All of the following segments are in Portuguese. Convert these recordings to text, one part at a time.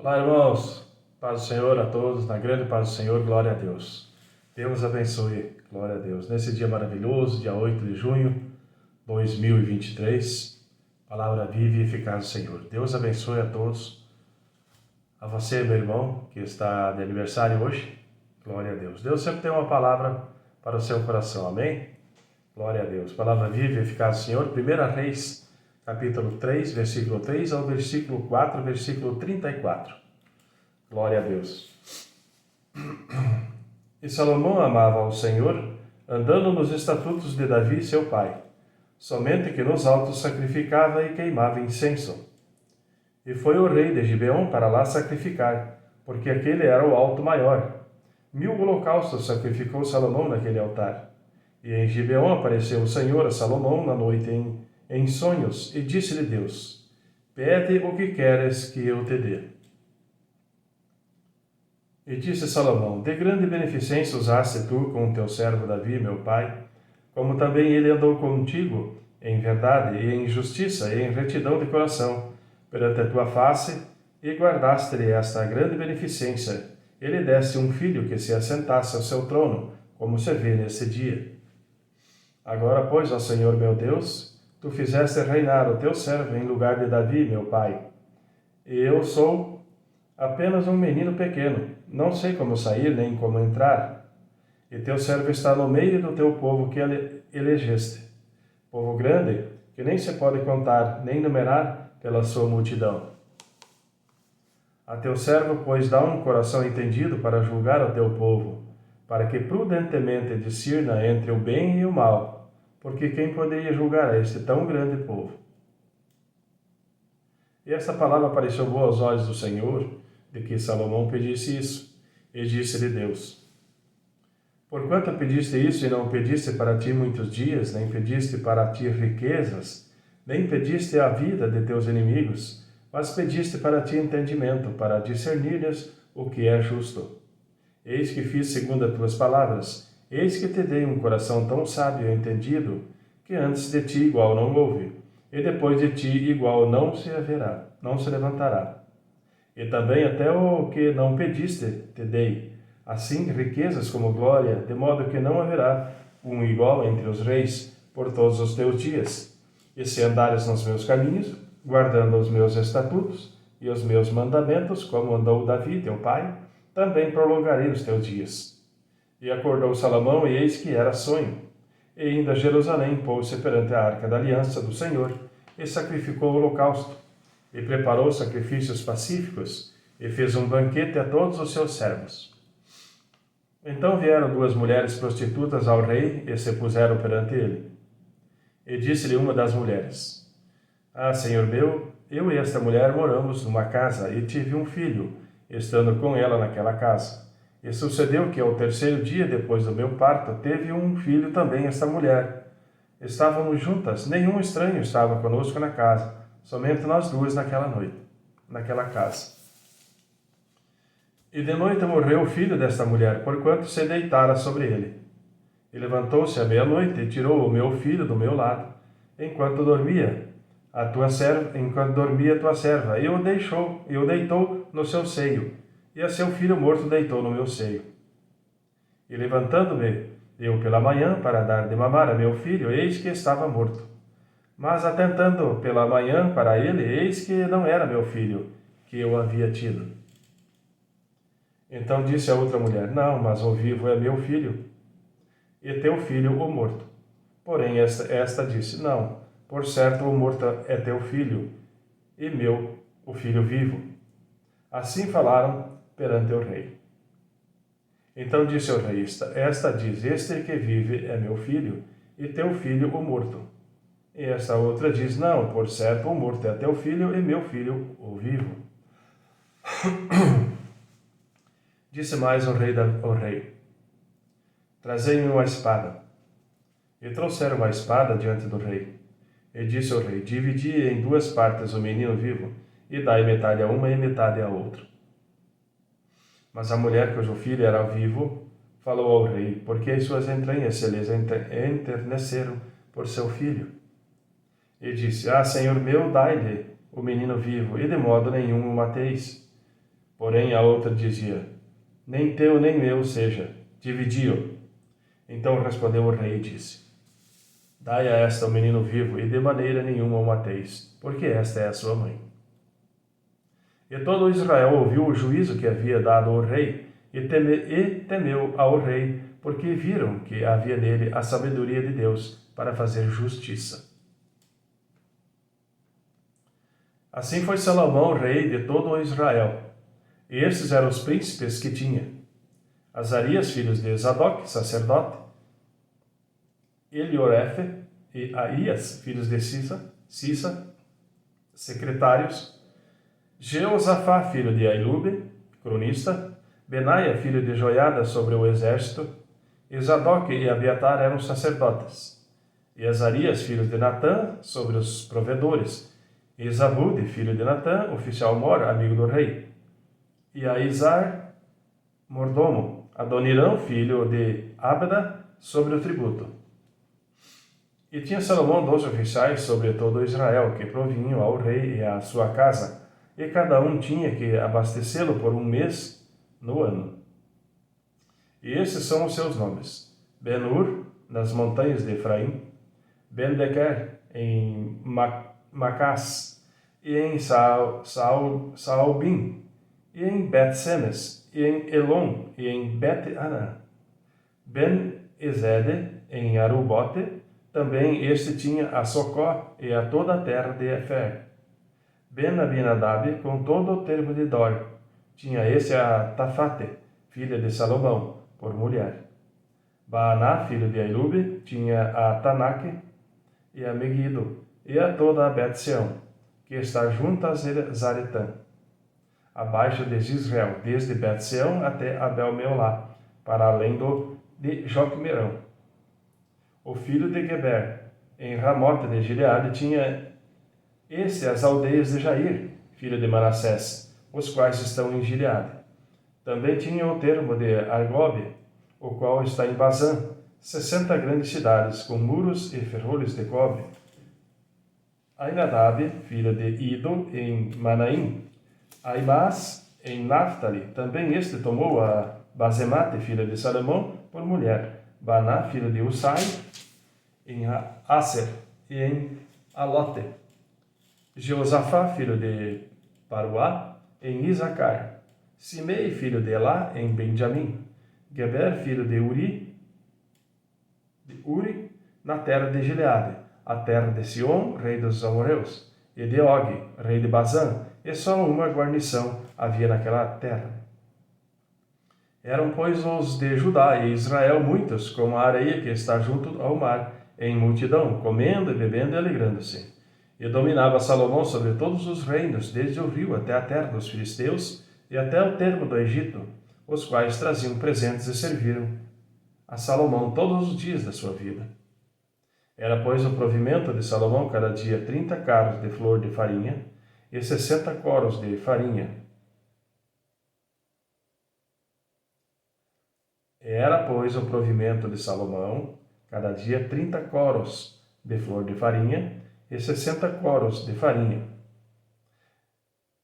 Olá, irmãos. Paz do Senhor a todos, na grande paz do Senhor, glória a Deus. Deus abençoe, glória a Deus. Nesse dia maravilhoso, dia 8 de junho de 2023, palavra viva e eficaz do Senhor. Deus abençoe a todos. A você, meu irmão, que está de aniversário hoje, glória a Deus. Deus sempre tem uma palavra para o seu coração, amém? Glória a Deus. Palavra viva e eficaz do Senhor, 1 Reis, capítulo 3, versículo 3 ao versículo 4, versículo 34. Glória a Deus. E Salomão amava ao Senhor, andando nos estatutos de Davi, seu pai, somente que nos altos sacrificava e queimava incenso. E foi o rei de Gibeon para lá sacrificar, porque aquele era o alto maior. 1000 holocaustos sacrificou Salomão naquele altar. E em Gibeon apareceu o Senhor a Salomão na noite em sonhos, e disse-lhe Deus: Pede o que queres que eu te dê. E disse Salomão: De grande beneficência usaste tu com teu servo Davi, meu pai, como também ele andou contigo em verdade e em justiça e em retidão de coração, perante a tua face, e guardaste-lhe esta grande beneficência. Ele deste um filho que se assentasse ao seu trono, como se vê nesse dia. Agora, pois, ó Senhor meu Deus, tu fizeste reinar o teu servo em lugar de Davi, meu pai. E eu sou apenas um menino pequeno, não sei como sair nem como entrar. E teu servo está no meio do teu povo que elegeste, povo grande, que nem se pode contar, nem numerar pela sua multidão. A teu servo, pois, dá um coração entendido para julgar o teu povo, para que prudentemente discirna entre o bem e o mal, porque quem poderia julgar este tão grande povo? E esta palavra pareceu boa aos olhos do Senhor, de que Salomão pedisse isso. E disse-lhe Deus: Porquanto pediste isso e não pediste para ti muitos dias, nem pediste para ti riquezas, nem pediste a vida de teus inimigos, mas pediste para ti entendimento, para discernires o que é justo. Eis que fiz segundo as tuas palavras, eis que te dei um coração tão sábio e entendido, que antes de ti igual não houve, e depois de ti igual não se haverá, não se levantará. E também até o que não pediste te dei, assim riquezas como glória, de modo que não haverá um igual entre os reis por todos os teus dias. E se andares nos meus caminhos, guardando os meus estatutos e os meus mandamentos, como andou Davi, teu pai, também prolongarei os teus dias. E acordou Salomão, e eis que era sonho. E indo a Jerusalém, pôs-se perante a arca da aliança do Senhor, e sacrificou o holocausto, e preparou sacrifícios pacíficos, e fez um banquete a todos os seus servos. Então vieram 2 mulheres prostitutas ao rei, e se puseram perante ele. E disse-lhe uma das mulheres: Ah, senhor meu, eu e esta mulher moramos numa casa, e tive um filho, estando com ela naquela casa. E sucedeu que ao 3º dia depois do meu parto, teve um filho também esta mulher. Estávamos juntas, nenhum estranho estava conosco na casa, somente nós duas naquela noite, naquela casa. E de noite morreu o filho desta mulher, porquanto se deitara sobre ele. E levantou-se à meia-noite e tirou o meu filho do meu lado, enquanto dormia a tua serva, e o deitou no seu seio, e a seu filho morto deitou no meu seio. E levantando-me, eu pela manhã, para dar de mamar a meu filho, eis que estava morto. Mas atentando pela manhã para ele, eis que não era meu filho, que eu havia tido. Então disse a outra mulher: Não, mas o vivo é meu filho, e teu filho o morto. Porém esta disse: Não, por certo o morto é teu filho, e meu, o filho vivo. Assim falaram perante o rei. Então disse o rei: Esta diz: Este que vive é meu filho, e teu filho o morto. E esta outra diz: Não, por certo o morto é teu filho, e meu filho o vivo. Disse mais o rei: Trazei-me uma espada. E trouxeram uma espada diante do rei. E disse o rei: Dividi em 2 partes o menino vivo, e dai metade a uma e metade a outra. Mas a mulher cujo filho era vivo falou ao rei, porque as suas entranhas se lhes enterneceram por seu filho. E disse: Ah, senhor meu, dai-lhe o menino vivo, e de modo nenhum o mateis. Porém a outra dizia: nem teu nem meu seja, dividi-o. Então respondeu o rei e disse: dai a esta o menino vivo, e de maneira nenhuma o mateis, porque esta é a sua mãe. E todo Israel ouviu o juízo que havia dado o rei, e temeu ao rei, porque viram que havia nele a sabedoria de Deus para fazer justiça. Assim foi Salomão rei de todo o Israel. E estes eram os príncipes que tinha: Azarias, filho de Zadok, sacerdote, Eliorefe e Aías, filhos de Sisa, secretários, Jeosafá, filho de Ailube, cronista, Benaia, filho de Joiada, sobre o exército, e Zadok e Abiatar eram sacerdotes, e Azarias, filho de Natã, sobre os provedores, e Zabude, filho de Natã, oficial mor, amigo do rei, e Aizar, mordomo, Adonirão, filho de Abda, sobre o tributo. E tinha Salomão 12 oficiais sobre todo Israel, que provinham ao rei e à sua casa, e cada um tinha que abastecê-lo por um mês no ano. E esses são os seus nomes: Ben-Ur, nas montanhas de Efraim, Ben-Deker, em Macás, e em Saalbim, e em Bet-Semes, e em Elon, e em Bet-Anã, Ben-Ezede, em Arubote. Também este tinha a Socó e a toda a terra de Efer. Ben-Abinadab, com todo o termo de Dor. Tinha esse a Tafate, filha de Salomão, por mulher. Baaná, filho de Ailube, tinha a Tanaque e a Megido, e a toda a Bet-Seão, que está junto a Zaretã, abaixo de Israel, desde Bet-Seão até Abel-Meolá, para além de Joquemerão. O filho de Geber, em Ramote de Gileade, tinha esse as aldeias de Jair, filho de Manassés, os quais estão em Gileade. Também tinha o termo de Argobe, o qual está em Bazã, 60 grandes cidades, com muros e ferrolhos de cobre. Ainadab, filho de Ido, em Manaim. Aimás, em Naphtali, também este tomou a Bazemate, filha de Salomão, por mulher. Baná, filho de Usai, em Aser e em Alote. Jeosafá, filho de Paruá, em Isacar. Simei, filho de Elá, em Benjamim. Geber, filho de Uri, na terra de Gileade, a terra de Sion, rei dos amorreus, e de Og, rei de Bazã, e só uma guarnição havia naquela terra. Eram, pois, os de Judá e Israel muitos, como a areia que está junto ao mar, em multidão, comendo e bebendo e alegrando-se. E dominava Salomão sobre todos os reinos, desde o rio até a terra dos filisteus e até o termo do Egito, os quais traziam presentes e serviram a Salomão todos os dias da sua vida. Era, pois, o provimento de Salomão cada dia 30 carros de flor de farinha e 60 coros de farinha. Era, pois, o provimento de Salomão cada dia 30 coros de flor de farinha e 60 coros de farinha.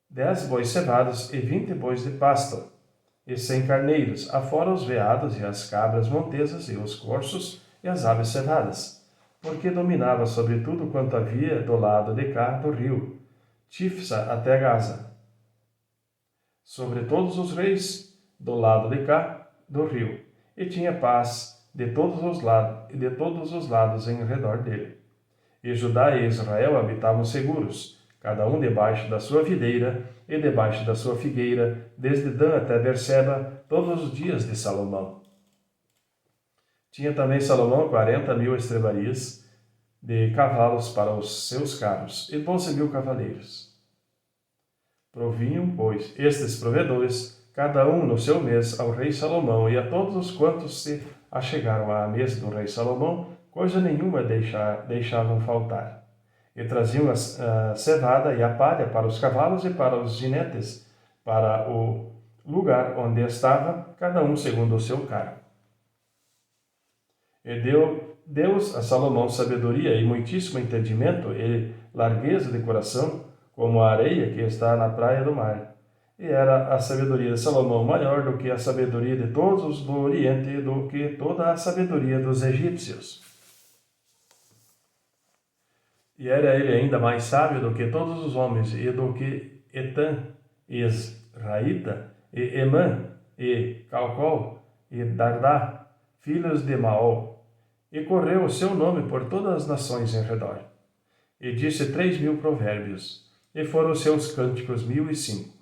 10 bois cevados e 20 bois de pasto, e 100 carneiros, afora os veados e as cabras montesas e os corços e as aves cevadas, porque dominava sobre tudo quanto havia do lado de cá do rio, Tifsa até Gaza, sobre todos os reis do lado de cá do rio, e tinha paz de todos os lados em redor dele. E Judá e Israel habitavam seguros, cada um debaixo da sua videira e debaixo da sua figueira, desde Dan até Berseba, todos os dias de Salomão. Tinha também Salomão 40.000 estrebarias de cavalos para os seus carros, e 12.000 cavaleiros. Provinham, pois, estes provedores, cada um no seu mês, ao rei Salomão, e a todos os quantos se achegaram à mesa do rei Salomão, coisa nenhuma deixavam faltar. E traziam a cevada e a palha para os cavalos e para os jinetes, para o lugar onde estava, cada um segundo o seu cargo. E deu Deus a Salomão sabedoria e muitíssimo entendimento e largueza de coração, como a areia que está na praia do mar. e era a sabedoria de Salomão maior do que a sabedoria de todos os do Oriente e do que toda a sabedoria dos egípcios. E era ele ainda mais sábio do que todos os homens, e do que Etã, Esraíta, e Emã, e Calcol, e Dardá, filhos de Maol. E correu o seu nome por todas as nações em redor. E disse 3.000 provérbios, e foram os seus cânticos 1.005.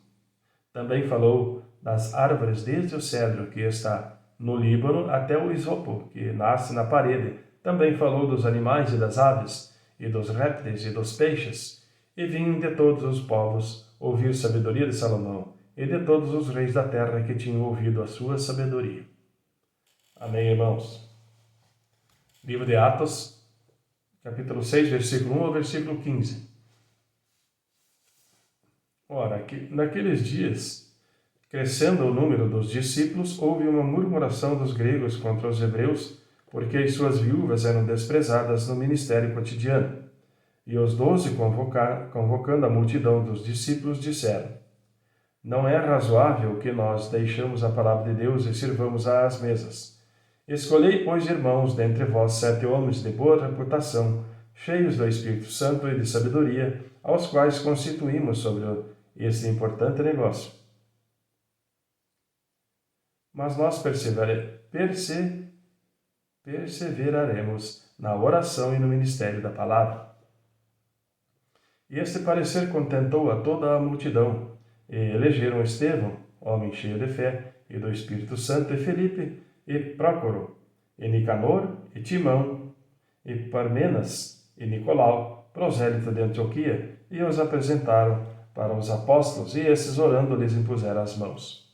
Também falou das árvores desde o cedro que está no Líbano até o isopo, que nasce na parede. Também falou dos animais e das aves, e dos répteis e dos peixes. E vinham de todos os povos ouvir sabedoria de Salomão, e de todos os reis da terra que tinham ouvido a sua sabedoria. Amém, irmãos? Livro de Atos, capítulo 6, versículo 1 ao versículo 15. Ora, naqueles dias, crescendo o número dos discípulos, houve uma murmuração dos gregos contra os hebreus, porque as suas viúvas eram desprezadas no ministério cotidiano. E os 12, convocando a multidão dos discípulos, disseram: Não é razoável que nós deixemos a palavra de Deus e sirvamos às mesas. Escolhei, pois, irmãos, dentre vós 7 homens de boa reputação, cheios do Espírito Santo e de sabedoria, aos quais constituímos sobre este importante negócio. Mas nós perseveraremos na oração e no ministério da palavra. E este parecer contentou a toda a multidão, e elegeram Estevão, homem cheio de fé e do Espírito Santo, e Felipe, e Prócoro, e Nicanor, e Timão, e Parmenas, e Nicolau, prosélito de Antioquia, e os apresentaram para os apóstolos, e esses, orando, lhes impuseram as mãos.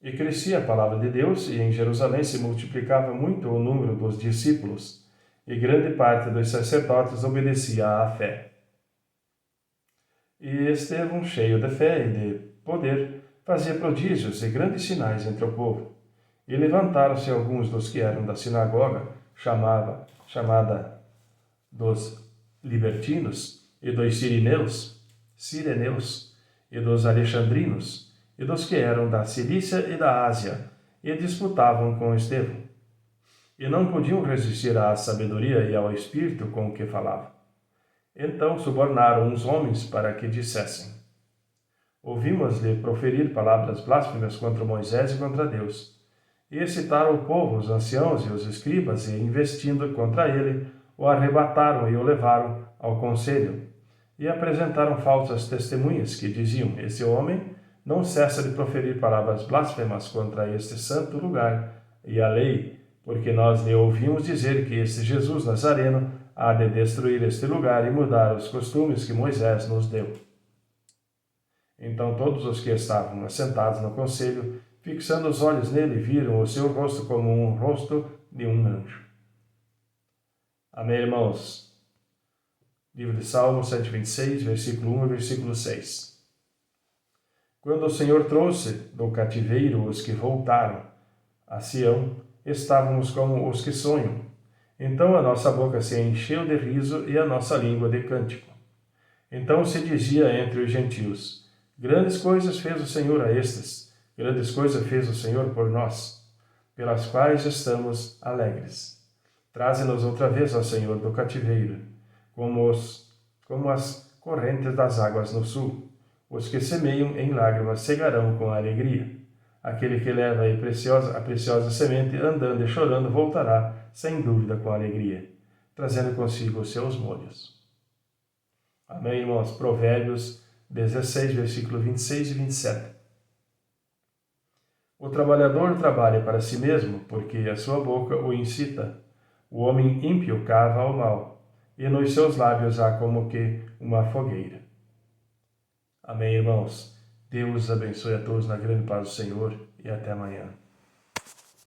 E crescia a palavra de Deus, e em Jerusalém se multiplicava muito o número dos discípulos, e grande parte dos sacerdotes obedecia à fé. E Estevão, cheio de fé e de poder, fazia prodígios e grandes sinais entre o povo. E levantaram-se alguns dos que eram da sinagoga, chamada dos libertinos, e dos sireneus, e dos alexandrinos, e dos que eram da Cilícia e da Ásia, e disputavam com Estevão. E não podiam resistir à sabedoria e ao espírito com o que falava. Então subornaram uns homens para que dissessem: Ouvimos-lhe proferir palavras blasfemas contra Moisés e contra Deus. E excitaram o povo, os anciãos e os escribas, e, investindo contra ele, o arrebataram e o levaram ao conselho. E apresentaram falsas testemunhas que diziam: Esse homem não cessa de proferir palavras blasfemas contra este santo lugar e a lei, porque nós lhe ouvimos dizer que este Jesus Nazareno há de destruir este lugar e mudar os costumes que Moisés nos deu. Então todos os que estavam assentados no conselho, fixando os olhos nele, viram o seu rosto como um rosto de um anjo. Amém, irmãos? Livro de Salmo 126, versículo 1 e versículo 6. Quando o Senhor trouxe do cativeiro os que voltaram a Sião, estávamos como os que sonham. Então a nossa boca se encheu de riso e a nossa língua de cântico. Então se dizia entre os gentios: Grandes coisas fez o Senhor a estes, grandes coisas fez o Senhor por nós, pelas quais estamos alegres. Traze-nos outra vez, ó Senhor, do cativeiro, como as correntes das águas no sul. Os que semeiam em lágrimas cegarão com alegria. Aquele que leva a preciosa semente, andando e chorando, voltará, sem dúvida, com alegria, trazendo consigo os seus molhos. Amém, irmãos? Provérbios 16, versículo 26 e 27. O trabalhador trabalha para si mesmo, porque a sua boca o incita. O homem ímpio cava ao mal, e nos seus lábios há como que uma fogueira. Amém, irmãos? Deus abençoe a todos na grande paz do Senhor e até amanhã.